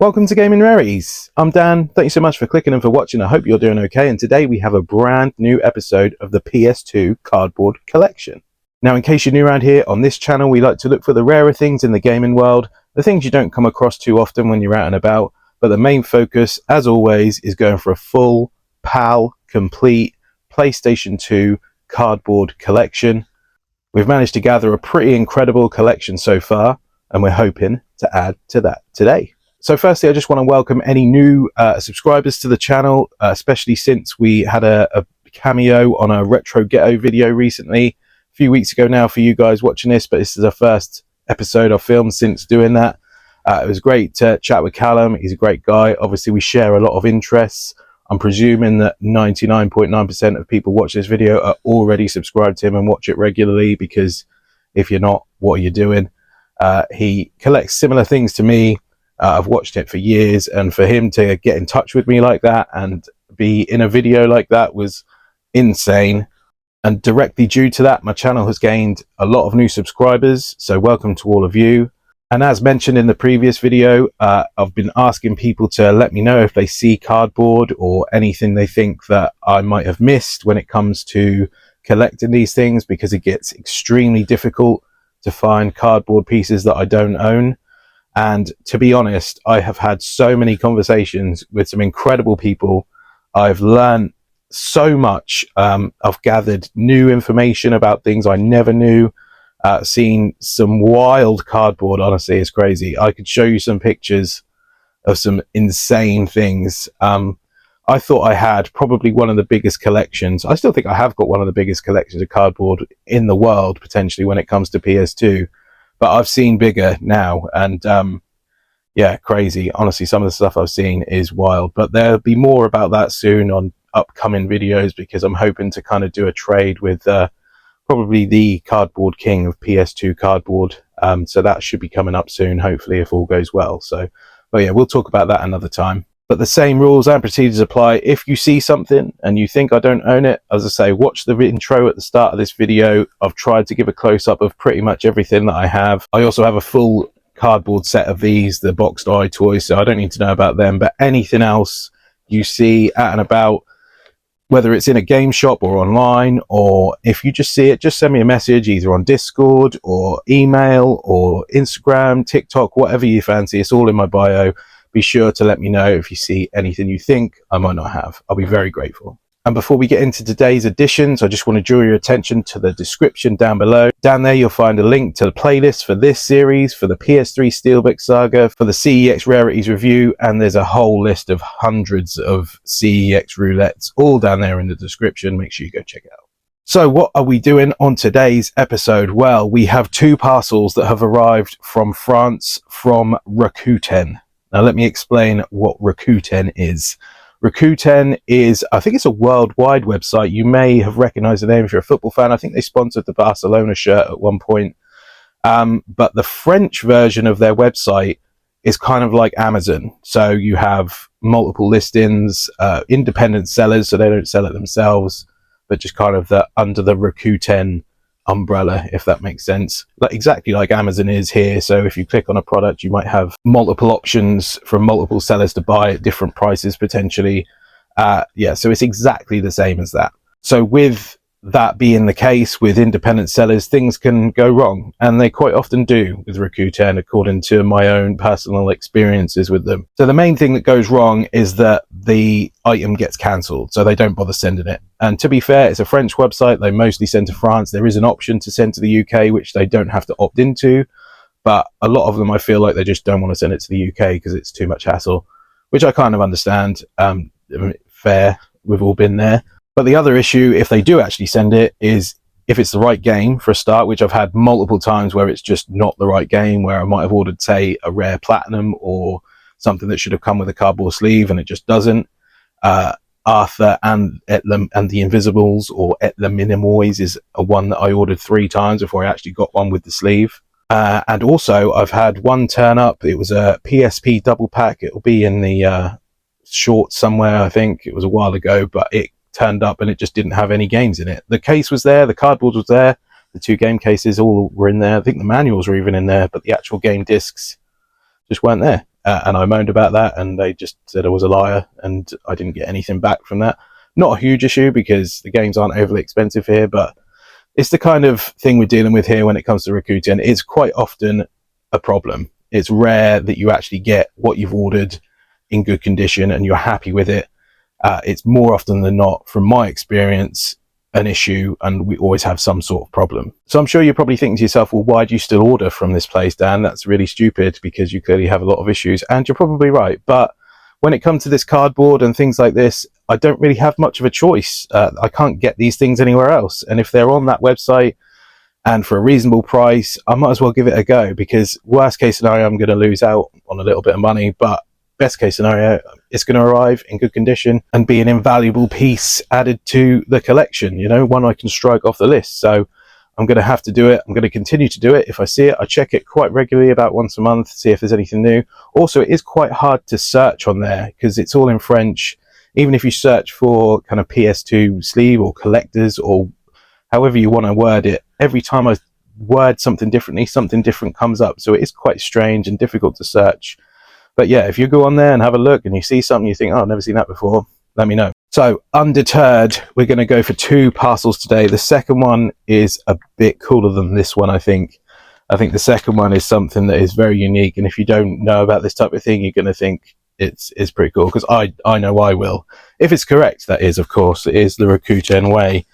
Welcome to Gaming Rarities. I'm Dan. Thank you so much for clicking and for watching. I hope you're doing okay. And today we have a brand new episode of the PS2 cardboard collection. Now, in case you're new around here, on this channel, we like to look for the rarer things in the gaming world, the things you don't come across too often when you're out and about. But the main focus, as always, is going for a full PAL, complete PlayStation 2 cardboard collection. We've managed to gather a pretty incredible collection so far, and we're hoping to add to that today. So firstly, I just want to welcome any new subscribers to the channel, especially since we had a cameo on a Retro Ghetto video recently, a few weeks ago now for you guys watching this, but this is the first episode I've filmed since doing that. It was great to chat with Callum. He's a great guy. Obviously, we share a lot of interests. I'm presuming that 99.9% of people watch this video are already subscribed to him and watch it regularly, because if you're not, what are you doing? He collects similar things to me. I've watched it for years, and for him to get in touch with me like that and be in a video like that was insane. And directly due to that, my channel has gained a lot of new subscribers, so welcome to all of you. And as mentioned in the previous video, I've been asking people to let me know if they see cardboard or anything they think that I might have missed when it comes to collecting these things, because it gets extremely difficult to find cardboard pieces that I don't own. And to be honest, I have had so many conversations with some incredible people. I've learned so much. I've gathered new information about things I never knew. Seen some wild cardboard, honestly, it's crazy. I could show you some pictures of some insane things. I thought I had probably one of the biggest collections. I still think I have got one of the biggest collections of cardboard in the world, potentially, when it comes to PS2. But I've seen bigger now, and yeah, crazy. Honestly, some of the stuff I've seen is wild. But there'll be more about that soon on upcoming videos, because I'm hoping to kind of do a trade with probably the cardboard king of PS2 cardboard. So that should be coming up soon, hopefully, if all goes well. So, but yeah, we'll talk about that another time. But the same rules and procedures apply. If you see something and you think I don't own it, as I say, watch the intro at the start of this video. I've tried to give a close-up of pretty much everything that I have. I also have a full cardboard set of these, the boxed eye toys, so I don't need to know about them. But anything else you see out and about, whether it's in a game shop or online, or if you just see it, just send me a message either on Discord or email or Instagram, TikTok, whatever you fancy. It's all in my bio. Be sure to let me know if you see anything you think I might not have. I'll be very grateful. And before we get into today's editions, I just want to draw your attention to the description down below. Down there, you'll find a link to the playlist for this series, for the PS3 Steelbook Saga, for the CEX Rarities review, and there's a whole list of hundreds of CEX roulettes, all down there in the description. Make sure you go check it out. So what are we doing on today's episode? Well, we have two parcels that have arrived from France from Rakuten. Now, let me explain what Rakuten is. Rakuten is, I think it's a worldwide website. You may have recognized the name if you're a football fan. I think they sponsored the Barcelona shirt at one point. But the French version of their website is kind of like Amazon. So you have multiple listings, independent sellers, so they don't sell it themselves, but just kind of under the Rakuten umbrella, if that makes sense. Like exactly like Amazon is here. So if you click on a product, you might have multiple options from multiple sellers to buy at different prices potentially. Yeah, so it's exactly the same as that. So with that being the case with independent sellers, things can go wrong, and they quite often do with Rakuten, according to my own personal experiences with them. So the main thing that goes wrong is that the item gets cancelled, so they don't bother sending it. And to be fair, it's a French website. They mostly send to France. There is an option to send to the UK, which they don't have to opt into, but a lot of them, I feel like they just don't want to send it to the UK because it's too much hassle, which I kind of understand. Fair, we've all been there. But the other issue, if they do actually send it, is if it's the right game for a start, which I've had multiple times where it's just not the right game, where I might have ordered, say, a rare platinum or something that should have come with a cardboard sleeve and it just doesn't. Arthur and the Invisibles, or Et le Minimoys, is a one that I ordered 3 times before I actually got one with the sleeve. And also, I've had one turn up. It was a PSP double pack. It'll be in the shorts somewhere, I think. It was a while ago, but it turned up and it just didn't have any games in it. The case was there, the cardboard was there, the 2 game cases all were in there. I think the manuals were even in there, but the actual game discs just weren't there. and I moaned about that, and they just said I was a liar, and I didn't get anything back from that. Not a huge issue because the games aren't overly expensive here, but it's the kind of thing we're dealing with here when it comes to Rakuten. It's quite often a problem. It's rare that you actually get what you've ordered in good condition and you're happy with it. It's more often than not, from my experience, an issue, and we always have some sort of problem. So I'm sure you're probably thinking to yourself, well, why do you still order from this place, Dan? That's really stupid, because you clearly have a lot of issues, and you're probably right. But when it comes to this cardboard and things like this, I don't really have much of a choice. I can't get these things anywhere else, and if they're on that website and for a reasonable price, I might as well give it a go, because worst case scenario, I'm going to lose out on a little bit of money, but best case scenario, it's going to arrive in good condition and be an invaluable piece added to the collection, you know, one I can strike off the list. So I'm going to have to do it. I'm going to continue to do it. If I see it, I check it quite regularly, about once a month, see if there's anything new. Also, it is quite hard to search on there because it's all in French. Even if you search for kind of PS2 sleeve or collectors or however you want to word it, every time I word something differently, something different comes up. So it is quite strange and difficult to search. But yeah, if you go on there and have a look and you see something you think, oh, I've never seen that before, let me know. So undeterred, we're going to go for 2 parcels today. The second one is a bit cooler than this one, I think. I think the second one is something that is very unique. And if you don't know about this type of thing, you're going to think it's pretty cool, because I know I will. If it's correct, that is, of course. It is the Rakuten way.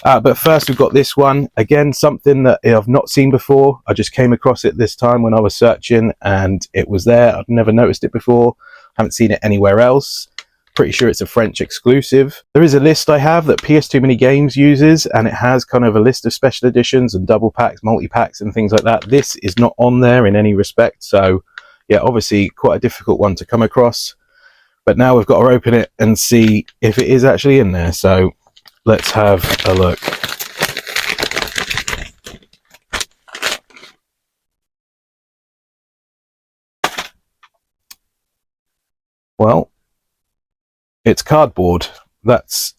But first we've got this one. Again, something that I've not seen before. I just came across it this time when I was searching, and it was there. I've never noticed it before. Haven't seen it anywhere else. Pretty sure it's a French exclusive. There is a list I have that PS2 Mini Games uses, and it has kind of a list of special editions and double packs, multi-packs and things like that. This is not on there in any respect, so yeah, obviously quite a difficult one to come across. But now we've got to open it and see if it is actually in there. So let's have a look. Well, it's cardboard. That's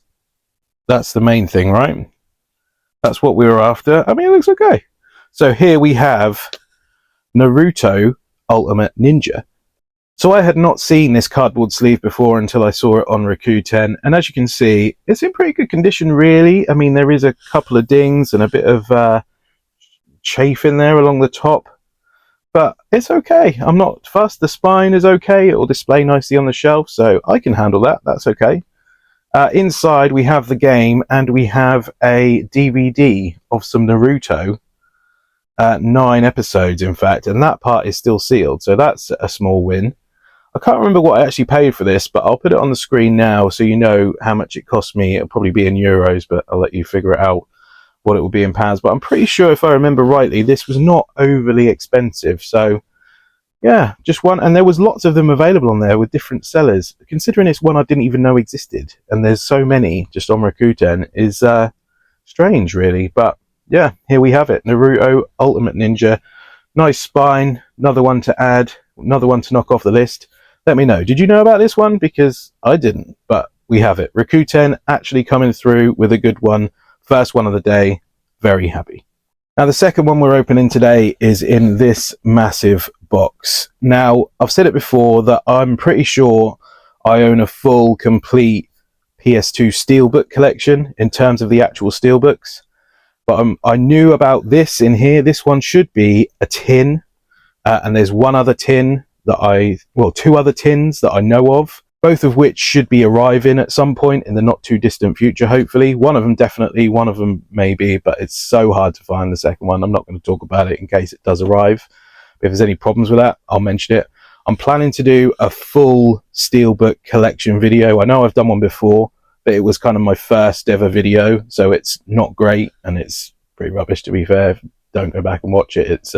the main thing, right? That's what we were after. I mean, it looks okay. So here we have Naruto Ultimate Ninja. So I had not seen this cardboard sleeve before until I saw it on Rakuten, and as you can see, it's in pretty good condition, really. I mean, there is a couple of dings and a bit of chafe in there along the top, but it's okay. I'm not fussed. The spine is okay. It will display nicely on the shelf, so I can handle that. That's okay. Inside, we have the game, and we have a DVD of some Naruto. 9 episodes, in fact, and that part is still sealed, so that's a small win. I can't remember what I actually paid for this, but I'll put it on the screen now so you know how much it cost me. It'll probably be in euros, but I'll let you figure it out what it will be in pounds. But I'm pretty sure, if I remember rightly, this was not overly expensive. So yeah, just one. And there was lots of them available on there with different sellers. Considering it's one I didn't even know existed, and there's so many just on Rakuten, is strange, really. But yeah, here we have it. Naruto Ultimate Ninja. Nice spine. Another one to add. Another one to knock off the list. Let me know. Did you know about this one? Because I didn't, but we have it. Rakuten actually coming through with a good one. First one of the day. Very happy. Now, the second one we're opening today is in this massive box. Now, I've said it before that I'm pretty sure I own a full, complete PS2 Steelbook collection in terms of the actual Steelbooks. But I knew about this in here. This one should be a tin. And there's one other tin that two other tins that I know of, both of which should be arriving at some point in the not too distant future, hopefully. One of them definitely, one of them maybe, but it's so hard to find the second one. I'm not going to talk about it in case it does arrive. But if there's any problems with that, I'll mention it. I'm planning to do a full Steelbook collection video. I know I've done one before, but it was kind of my first ever video, so it's not great, and it's pretty rubbish, to be fair. Don't go back and watch it. It's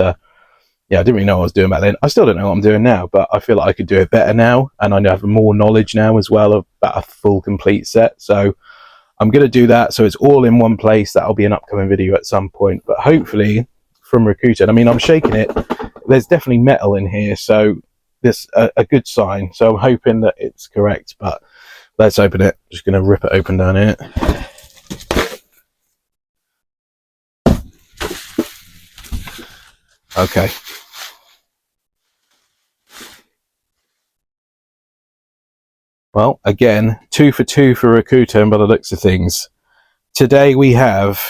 yeah, I didn't really know what I was doing back then. I still don't know what I'm doing now, but I feel like I could do it better now, and I have more knowledge now as well about a full complete set. So I'm going to do that, so it's all in one place. That'll be an upcoming video at some point, but hopefully from Rakuten. I mean, I'm shaking it. There's definitely metal in here, so this a good sign. So I'm hoping that it's correct, but let's open it. Just going to rip it open down here. Okay. Well, again, 2 for 2 for Rakuten by the looks of things. Today we have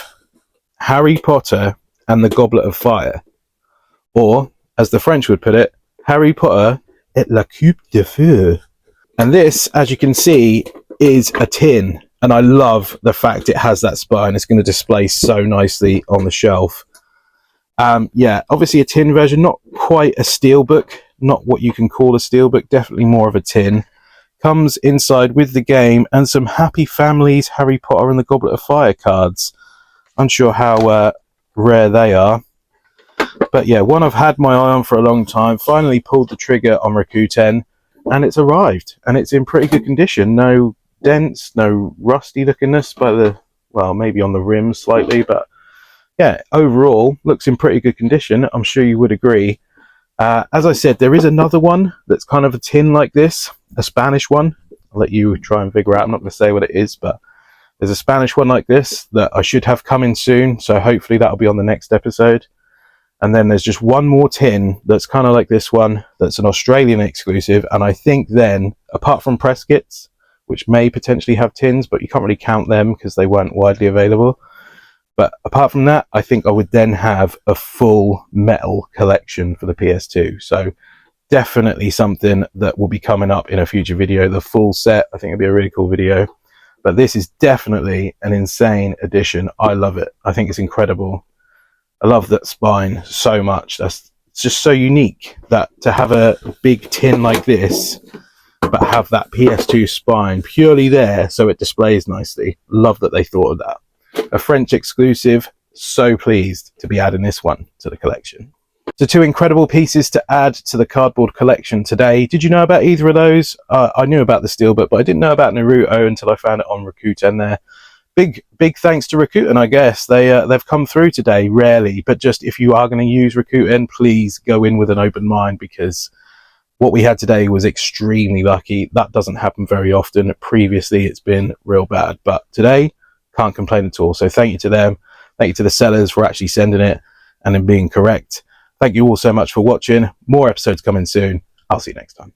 Harry Potter and the Goblet of Fire. Or, as the French would put it, Harry Potter et la Coupe de Feu. And this, as you can see, is a tin. And I love the fact it has that spine. It's going to display so nicely on the shelf. Yeah, obviously a tin version, not quite a steelbook. Not what you can call a steelbook, definitely more of a tin. Comes inside with the game and some Happy Families Harry Potter and the Goblet of Fire cards. Unsure how rare they are. But yeah, one I've had my eye on for a long time. Finally pulled the trigger on Rakuten and it's arrived. And it's in pretty good condition. No dents, no rusty lookingness by the, well, maybe on the rim slightly. But yeah, overall, looks in pretty good condition. I'm sure you would agree. As I said, there is another one that's kind of a tin like this, a Spanish one. I'll let you try and figure out. I'm not going to say what it is, but there's a Spanish one like this that I should have coming soon. So hopefully that'll be on the next episode. And then there's just one more tin that's kind of like this one, that's an Australian exclusive. And I think then, apart from press kits, which may potentially have tins, but you can't really count them because they weren't widely available. But apart from that, I think I would then have a full metal collection for the PS2. So definitely something that will be coming up in a future video. The full set, I think it'll be a really cool video. But this is definitely an insane addition. I love it. I think it's incredible. I love that spine so much. It's just so unique that to have a big tin like this, but have that PS2 spine purely there so it displays nicely. Love that they thought of that. A French exclusive, so pleased to be adding this one to the collection. So 2 incredible pieces to add to the cardboard collection today. Did you know about either of those? I knew about the Steelbook, but I didn't know about Naruto until I found it on Rakuten there. Big thanks to Rakuten, I guess. They've come through today, rarely, but just if you are going to use Rakuten, please go in with an open mind, because what we had today was extremely lucky. That doesn't happen very often. Previously, it's been real bad, but today, can't complain at all. So thank you to them. Thank you to the sellers for actually sending it and then being correct. Thank you all so much for watching. More episodes coming soon. I'll see you next time.